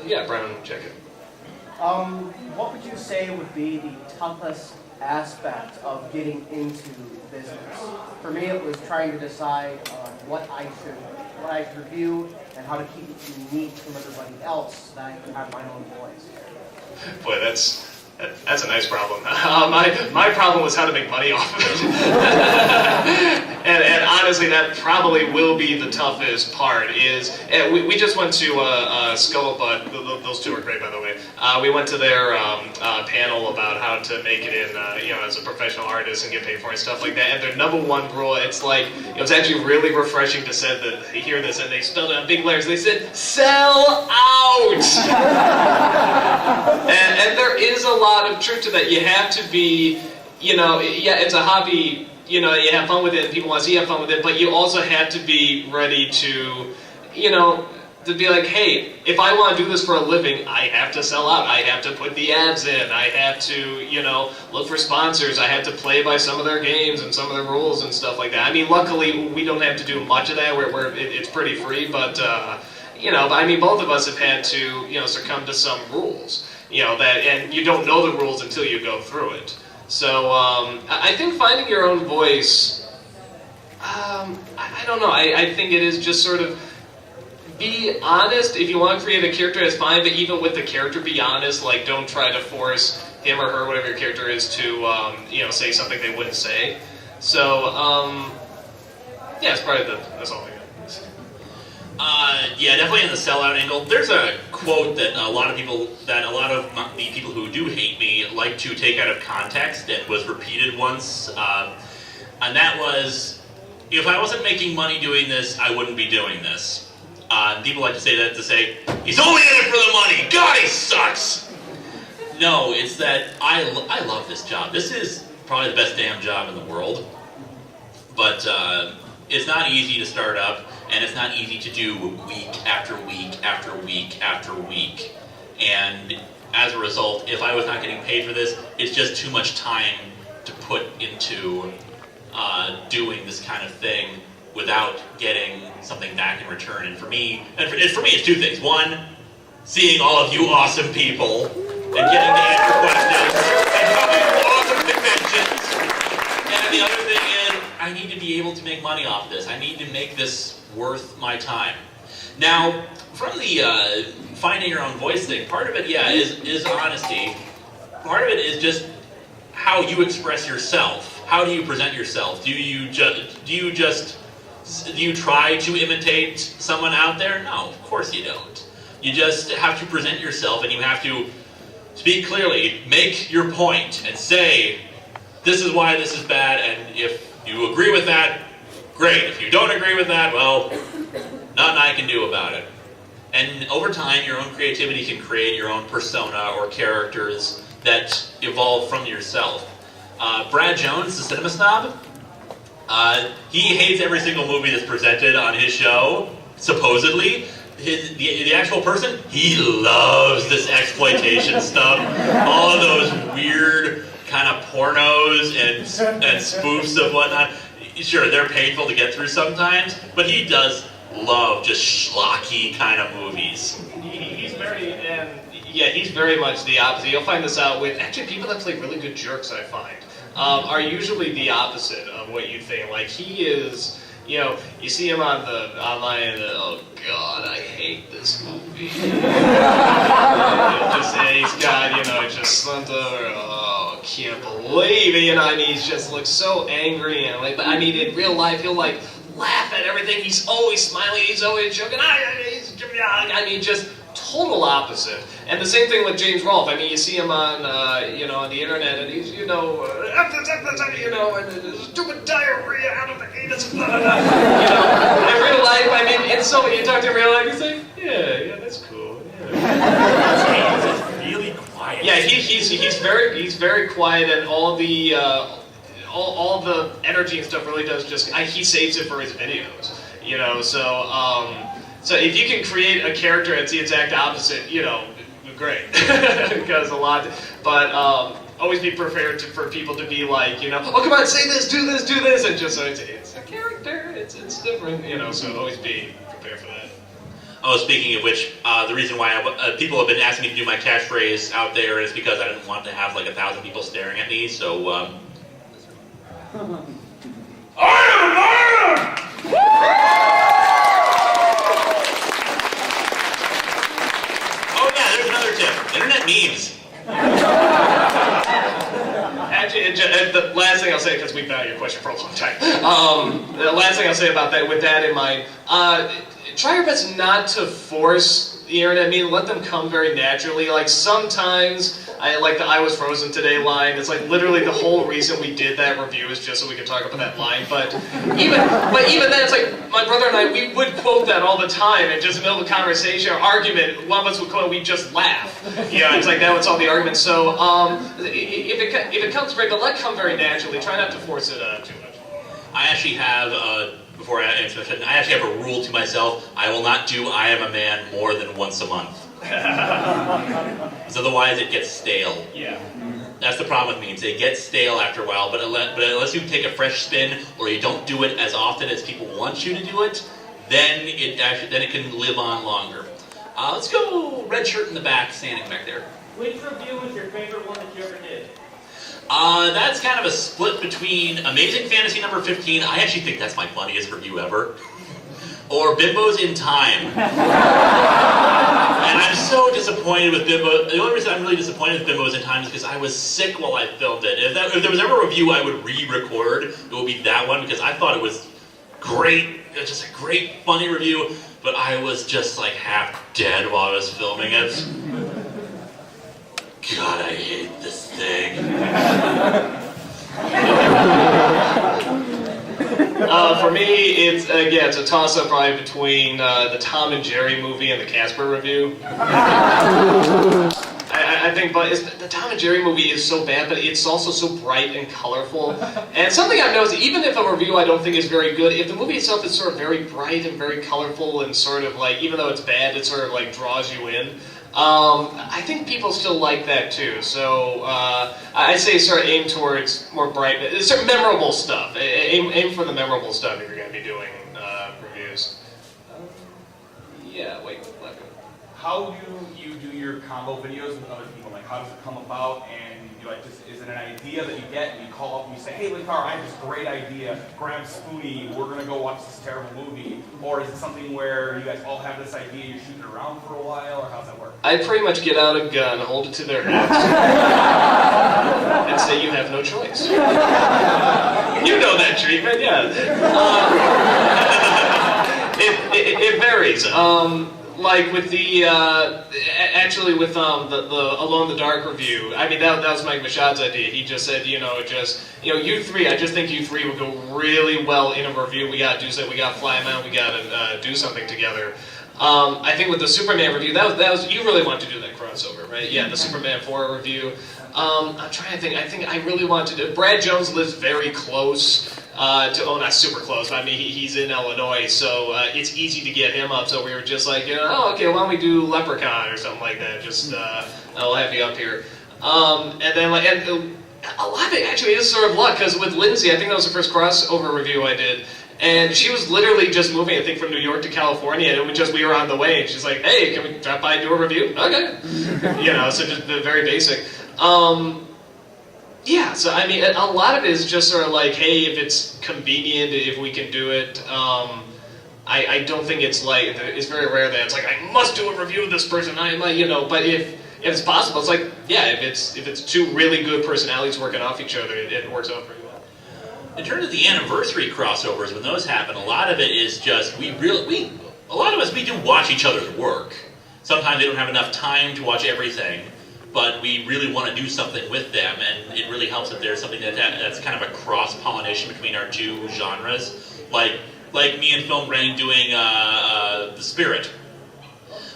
Yeah, Brown, check it. What would you say would be the toughest aspect of getting into business? For me, it was trying to decide what I should review and how to keep it unique from everybody else so that I can have my own voice. Boy, that's a nice problem. My problem was how to make money off of it. and honestly, that probably will be the toughest part. We just went to Scuttlebutt. Those two are great, by the way. We went to their panel about how to make it in, as a professional artist and get paid for it and stuff like that. And their number one rule, it was actually really refreshing to hear this, and they spelled it in big letters. They said, "Sell out." and there is a lot of truth to that. You have to be, it's a hobby, you have fun with it, and people want to see you have fun with it, but you also have to be ready to, to be like, hey, if I want to do this for a living, I have to sell out. I have to put the ads in. I have to, look for sponsors. I have to play by some of their games and some of their rules and stuff like that. I mean, luckily, we don't have to do much of that. It's pretty free, but both of us have had to, succumb to some rules. And you don't know the rules until you go through it. So I think finding your own voice, I don't know. I think it is just sort of be honest. If you want to create a character, that's fine. But even with the character, be honest. Like, don't try to force him or her, whatever your character is, to say something they wouldn't say. So it's probably that's all I got. Yeah, definitely in the sellout angle. There's a quote that a lot of the people who do hate me like to take out of context and was repeated once, and that was, if I wasn't making money doing this, I wouldn't be doing this. People like to say that he's only in it for the money. God, he sucks. No, it's that I love this job. This is probably the best damn job in the world, but it's not easy to start up. And it's not easy to do week after week after week after week. And as a result, if I was not getting paid for this, it's just too much time to put into doing this kind of thing without getting something back in return. And for me, it's two things. One, seeing all of you awesome people and getting to answer questions and coming to awesome conventions. And the other thing is, I need to be able to make money off this. I need to make this worth my time. Now, from the finding your own voice thing, part of it, is honesty. Part of it is just how you express yourself. How do you present yourself? Do you try to imitate someone out there? No, of course you don't. You just have to present yourself, and you have to speak clearly, make your point, and say, this is why this is bad, and if you agree with that, great. If you don't agree with that, well, nothing I can do about it. And over time, your own creativity can create your own persona or characters that evolve from yourself. Brad Jones, the cinema snob, he hates every single movie that's presented on his show, supposedly. The actual person, he loves this exploitation stuff. All of those weird kind of pornos and spoofs of whatnot. Sure, they're painful to get through sometimes, but he does love just schlocky kind of movies. He's very much the opposite. You'll find this out with, actually, people that play really good jerks, I find, are usually the opposite of what you think. Like, he is, you see him online and, oh God, I hate this movie. He's got, just slumped over, oh, can't believe it, and he just looks so angry, and in real life, he'll laugh at everything. He's always smiling. He's always joking. Just total opposite. And the same thing with James Rolfe. You see him on, on the internet, and he's, and stupid diarrhea out of the anus, blah, blah, blah. In real life, it's so, you talk to him in real life, you say, yeah, that's cool. Yeah. He's really quiet. Yeah, he's very quiet, and all the energy and stuff really does he saves it for his videos, so if you can create a character that's the exact opposite, great, because but always be prepared for people to be like, oh come on, say this, do this, and just so it's a character, it's different, so always be prepared for that. Oh, speaking of which, the reason why people have been asking me to do my catchphrase out there is because I didn't want to have like 1,000 people staring at me. So, I am a man! Oh yeah, there's another tip. Internet memes. Actually, the last thing I'll say, because we've been on your question for a long time, the last thing I'll say about that, with that in mind, try your best not to force the internet meme. Let them come very naturally. Like, sometimes, I like the "I was frozen today" line. It's like literally the whole reason we did that review is just so we could talk about that line. But even then, it's like my brother and I, we would quote that all the time, and just in the middle of a conversation or argument, one of us would quote, we'd just laugh. It's like that would solve the argument. So if it comes very, but let it come very naturally. Try not to force it too much. I actually have, before I answer the question, I actually have a rule to myself. I will not do "I am a man" more than once a month. Because otherwise it gets stale. Yeah. That's the problem with memes. They get stale after a while, but unless you take a fresh spin or you don't do it as often as people want you to do it, then it can live on longer. Let's go red shirt in the back, standing back there. Which review was your favorite one that you ever did? That's kind of a split between Amazing Fantasy number 15. I actually think that's my funniest review ever. Or Bimbos in Time. And I'm so disappointed with Bimbo. The only reason I'm really disappointed with Bimbos in Time is because I was sick while I filmed it. If there was ever a review I would re-record, it would be that one, because I thought it was great. It was just a great, funny review, but I was just like half dead while I was filming it. God, I hate this thing. For me, it's it's a toss-up probably between the Tom and Jerry movie and the Casper review. I think, but the Tom and Jerry movie is so bad, but it's also so bright and colorful. And something I've noticed, even if a review I don't think is very good, if the movie itself is sort of very bright and very colorful and sort of like, even though it's bad, it sort of like draws you in. I think people still like that too, so I say sort of aim towards more bright, sort of memorable stuff. Aim for the memorable stuff if you're going to be doing reviews. How do you do your combo videos with other people? Like, how does it come about? And is it an idea that you get and you call up and you say, "Hey, Linkara, I have this great idea. Grab Spoonie. We're gonna go watch this terrible movie." Or is it something where you guys all have this idea, you're shooting around for a while, or how's that work? I pretty much get out a gun, hold it to their heads, and say, "You have no choice." You know that treatment, yeah. It varies. Like with the actually with the Alone in the Dark review, I mean that was Mike Mashad's idea. He just said, you three. I just think you three would go really well in a review. We got to do something. We got to fly them out. We got to do something together. I think with the Superman review, that was you really want to do that crossover, right? Yeah, the Superman 4 review. I'm trying to think. I think I really want to do. Brad Jones lives very close not super close, but I mean he's in Illinois, so it's easy to get him up. So we were just like, okay, why don't we do Leprechaun or something like that? Just I'll have you up here. And then a lot of it actually is sort of luck, because with Lindsay, I think that was the first crossover review I did. And she was literally just moving, I think, from New York to California, and we were on the way, and she's like, "Hey, can we drop by and do a review?" Okay. So just very basic. Yeah, so I mean, a lot of it is just sort of like, hey, if it's convenient, if we can do it. I don't think it's like, it's very rare that it's like, I must do a review of this person, but if it's possible, it's like, yeah, if it's two really good personalities working off each other, it works out pretty well. In terms of the anniversary crossovers, when those happen, a lot of it is just, a lot of us, we do watch each other's work. Sometimes they don't have enough time to watch everything, but we really want to do something with them, and it really helps if there's something that's kind of a cross-pollination between our two genres, like me and Film Brain doing The Spirit.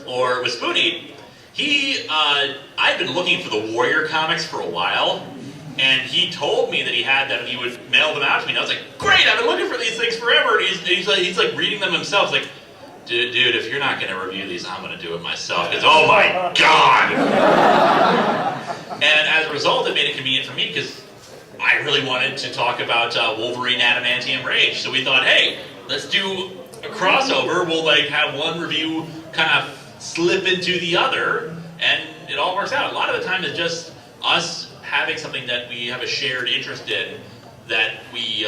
Or with Spoonie, I've been looking for the Warrior comics for a while, and he told me that he had them, and he would mail them out to me, and I was like, great, I've been looking for these things forever, and he's like reading them himself. He's like, dude, if you're not going to review these, I'm going to do it myself, because oh my god! And as a result, it made it convenient for me, because I really wanted to talk about Wolverine Adamantium Rage, so we thought, hey, let's do a crossover. We'll have one review kind of slip into the other, and it all works out. A lot of the time it's just us having something that we have a shared interest in that we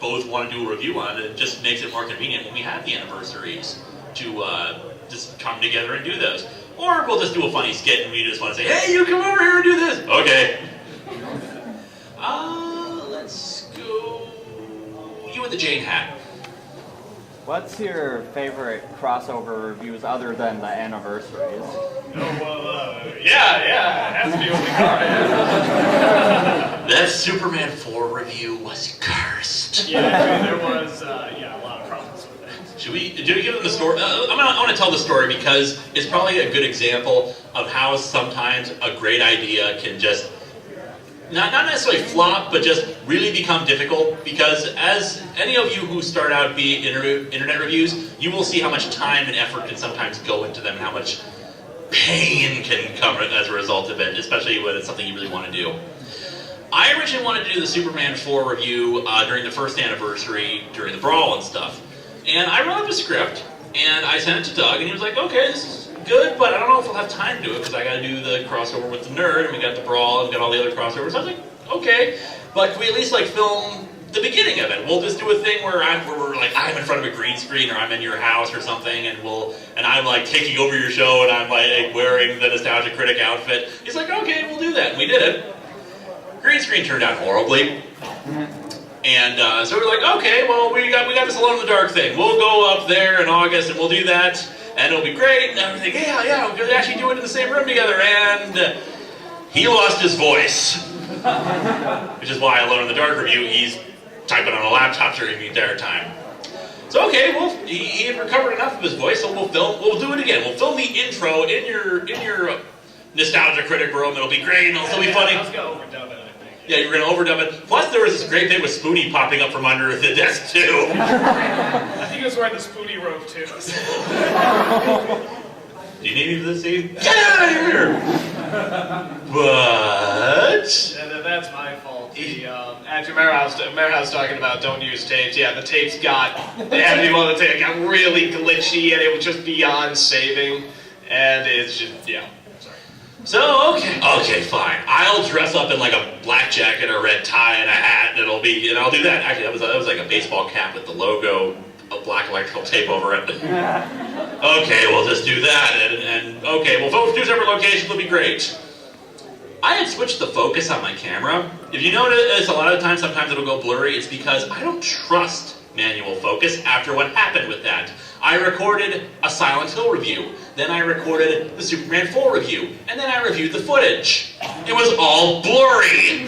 both want to do a review on. It just makes it more convenient when we have the anniversaries to just come together and do those. Or we'll just do a funny skit and we just want to say, hey, you come over here and do this. Okay. Let's go. You with the Jane hat. What's your favorite crossover reviews other than the anniversaries? Yeah, it has to be with Linkara. That Superman 4 review was cursed. Yeah, there was a lot of problems with it. Do we give them the story? I want to tell the story because it's probably a good example of how sometimes a great idea can just not necessarily flop, but just really become difficult. Because as any of you who start out being internet reviews, you will see how much time and effort can sometimes go into them, and how much pain can come as a result of it, especially when it's something you really want to do. I originally wanted to do the Superman 4 review during the first anniversary, during the Brawl and stuff. And I wrote up a script, and I sent it to Doug, and he was like, okay, this is good, but I don't know if we'll have time to do it, because I got to do the crossover with the Nerd, and we got the Brawl, and we got all the other crossovers. I was like, okay, but can we at least film the beginning of it? We'll just do a thing where I'm in front of a green screen, or I'm in your house or something, and I'm taking over your show, and I'm wearing the Nostalgia Critic outfit. He's like, okay, we'll do that, and we did it. Green screen turned out horribly. And so we're like, okay, well, we got this Alone in the Dark thing. We'll go up there in August and we'll do that, and it'll be great. And everything, yeah, we're gonna actually do it in the same room together. And he lost his voice, which is why Alone in the Dark review, he's typing on a laptop during the entire time. So okay, well, he had recovered enough of his voice, so we'll do it again. We'll film the intro in your Nostalgia Critic room. It'll be great, and it'll still be funny. Let's go overdub it, I think. Yeah, you were going to overdub it. Plus, there was this great thing with Spoonie popping up from under the desk, too. I think it was wearing the Spoonie robe, too. Do you need me for this scene? Get out of here! But... That's my fault. Actually, Marehouse talking about don't use tapes. Yeah, the tapes they had people on the tape. It got really glitchy, and it was just beyond saving. And it's just, yeah. So, okay, fine. I'll dress up in a black jacket, a red tie, and a hat, and I'll do that. Actually, that was like a baseball cap with the logo of black electrical tape over it. Okay, we'll just do that, and okay, we'll film 2 separate locations, it'll be great. I had switched the focus on my camera. If you notice, a lot of times, sometimes it'll go blurry. It's because I don't trust manual focus after what happened with that. I recorded a Silent Hill review, then I recorded the Superman 4 review, and then I reviewed the footage. It was all blurry!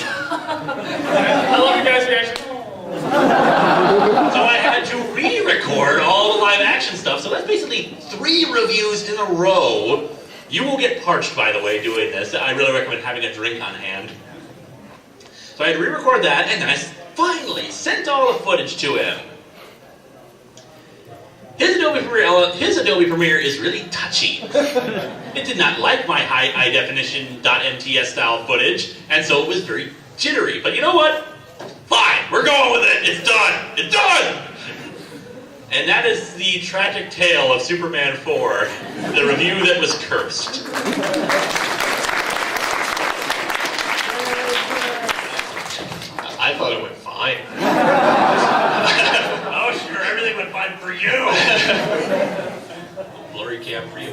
I love your guys' reaction. So I had to re-record all the live action stuff, so that's basically 3 reviews in a row. You will get parched, by the way, doing this. I really recommend having a drink on hand. So I had to re-record that, and then I finally sent all the footage to him. His Adobe Premiere is really touchy. It did not like my high definition .mts style footage, and so it was very jittery. But you know what? Fine, we're going with it. It's done. It's done. And that is the tragic tale of Superman 4, the review that was cursed. I thought it went fine. Oh, sure, everything went fine for you. Blurry cam for you.